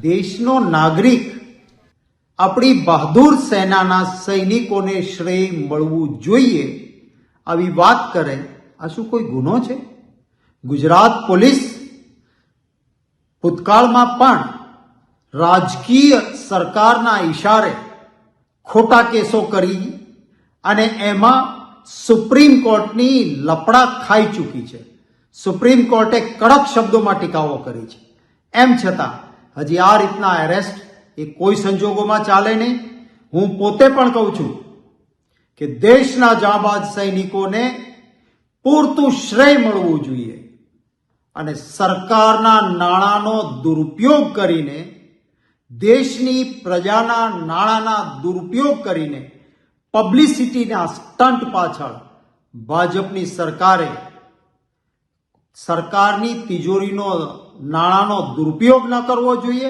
દેશનો નાગરિક આપણી બહાદુર સેનાના સૈનિકોને શ્રેય મળવું જોઈએ આવી વાત કરે આ શું કોઈ ગુનો છે? ગુજરાત પોલીસ ભૂતકાળમાં પણ રાજકીય સરકારના ઈશારે ખોટા કેસો કરી અને એમાં સુપ્રીમ કોર્ટની લપડા ખાઈ ચૂકી છે. સુપ્રીમ કોર્ટે કડક શબ્દોમાં ટીકાઓ કરી છે. એમ છતાં હજી આ રીતના એરેસ્ટ એ કોઈ સંજોગોમાં ચાલે નહીં. હું પોતે પણ કહું છું કે દેશના જાબાજ સૈનિકોને પૂરતું શ્રેય મળવું જોઈએ અને સરકારના નાણાંનો દુરુપયોગ કરીને, દેશની પ્રજાના નાણાંના દુરુપયોગ કરીને પબ્લિસિટીના સ્ટન્ટ પાછળ ભાજપની સરકારે સરકારની તિજોરીનો નાણાંનો દુરુપયોગ ન કરવો જોઈએ